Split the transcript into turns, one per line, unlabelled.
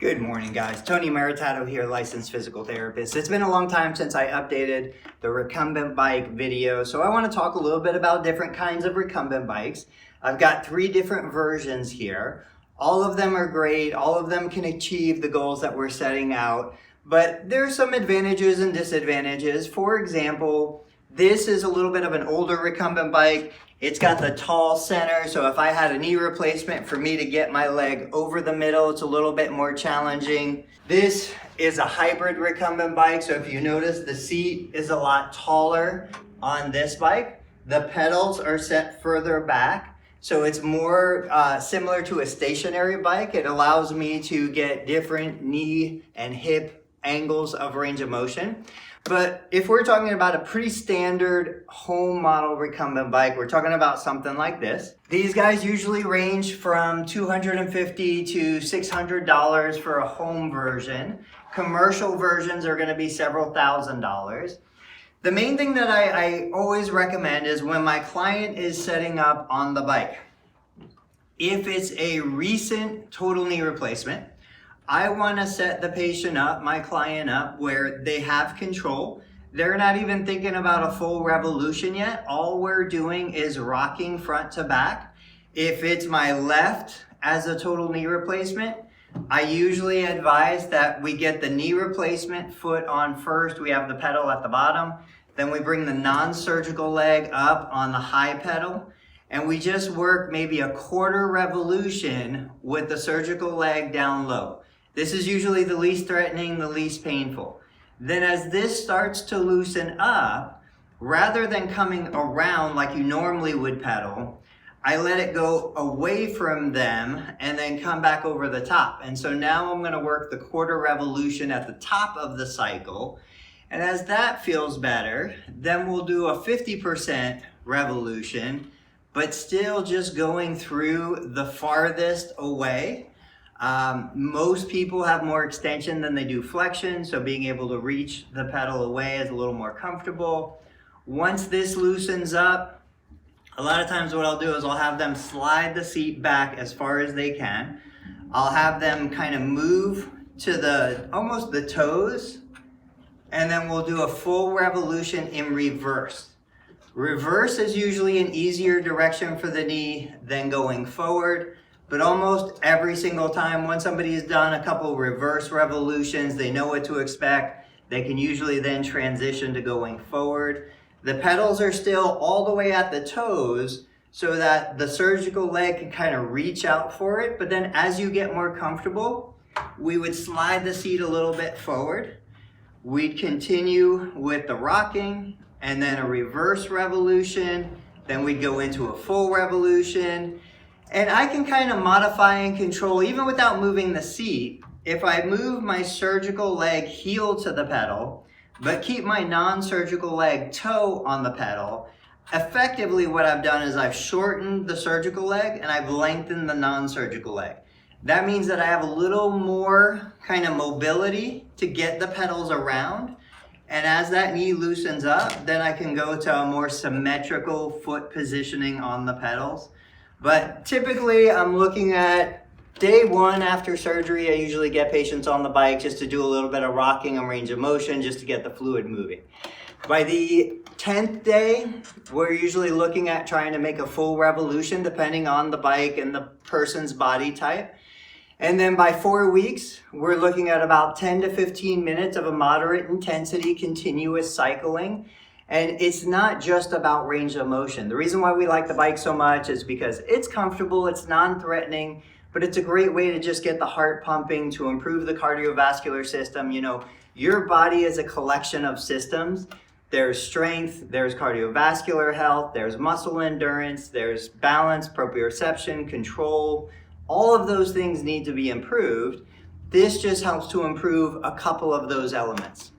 Good morning, guys. Tony Maritato here, licensed physical therapist. It's been a long time since I updated the recumbent bike video, so I want to talk a little bit about different kinds of recumbent bikes. I've got 3 different versions here. All of them are great. All of them can achieve the goals that we're setting out, but there's some advantages and disadvantages. For example, this is a little bit of an older recumbent bike. It's got the tall center, so if I had a knee replacement, for me to get my leg over the middle, it's a little bit more challenging. This is a hybrid recumbent bike, so if you notice, the seat is a lot taller on this bike. The pedals are set further back, so it's more similar to a stationary bike. It allows me to get different knee and hip angles of range of motion. But if we're talking about a pretty standard home model recumbent bike, we're talking about something like this. These guys usually range from $250 to $600 for a home version. Commercial versions are going to be several $1,000s. The main thing that I always recommend is when my client is setting up on the bike, if it's a recent total knee replacement, I want to set the patient up, my client up, where they have control. They're not even thinking about a full revolution yet. All we're doing is rocking front to back. If it's my left as a total knee replacement, I usually advise that we get the knee replacement foot on first. We have the pedal at the bottom. Then we bring the non-surgical leg up on the high pedal. And we just work maybe a quarter revolution with the surgical leg down low. This is usually the least threatening, the least painful. Then as this starts to loosen up, rather than coming around like you normally would pedal, I let it go away from them and then come back over the top. And so now I'm going to work the quarter revolution at the top of the cycle. And as that feels better, then we'll do a 50% revolution, but still just going through the farthest away. Most people have more extension than they do flexion, so being able to reach the pedal away is a little more comfortable. Once this loosens up, a lot of times what I'll do is I'll have them slide the seat back as far as they can. I'll have them kind of move to almost the toes, and then we'll do a full revolution in reverse. Reverse is usually an easier direction for the knee than going forward. But almost every single time, when somebody has done a couple reverse revolutions, they know what to expect. They can usually then transition to going forward. The pedals are still all the way at the toes so that the surgical leg can kind of reach out for it. But then as you get more comfortable, we would slide the seat a little bit forward. We'd continue with the rocking and then a reverse revolution. Then we'd go into a full revolution. And I can kind of modify and control, even without moving the seat. If I move my surgical leg heel to the pedal, but keep my non-surgical leg toe on the pedal, effectively what I've done is I've shortened the surgical leg and I've lengthened the non-surgical leg. That means that I have a little more kind of mobility to get the pedals around. And as that knee loosens up, then I can go to a more symmetrical foot positioning on the pedals. But typically I'm looking at day 1 after surgery. I usually get patients on the bike just to do a little bit of rocking and range of motion just to get the fluid moving. By the 10th day, we're usually looking at trying to make a full revolution depending on the bike and the person's body type. And then by 4 weeks, we're looking at about 10 to 15 minutes of a moderate intensity continuous cycling. And it's not just about range of motion. The reason why we like the bike so much is because it's comfortable, it's non-threatening, but it's a great way to just get the heart pumping, to improve the cardiovascular system. You know, your body is a collection of systems. There's strength, there's cardiovascular health, there's muscle endurance, there's balance, proprioception, control. All of those things need to be improved. This just helps to improve a couple of those elements.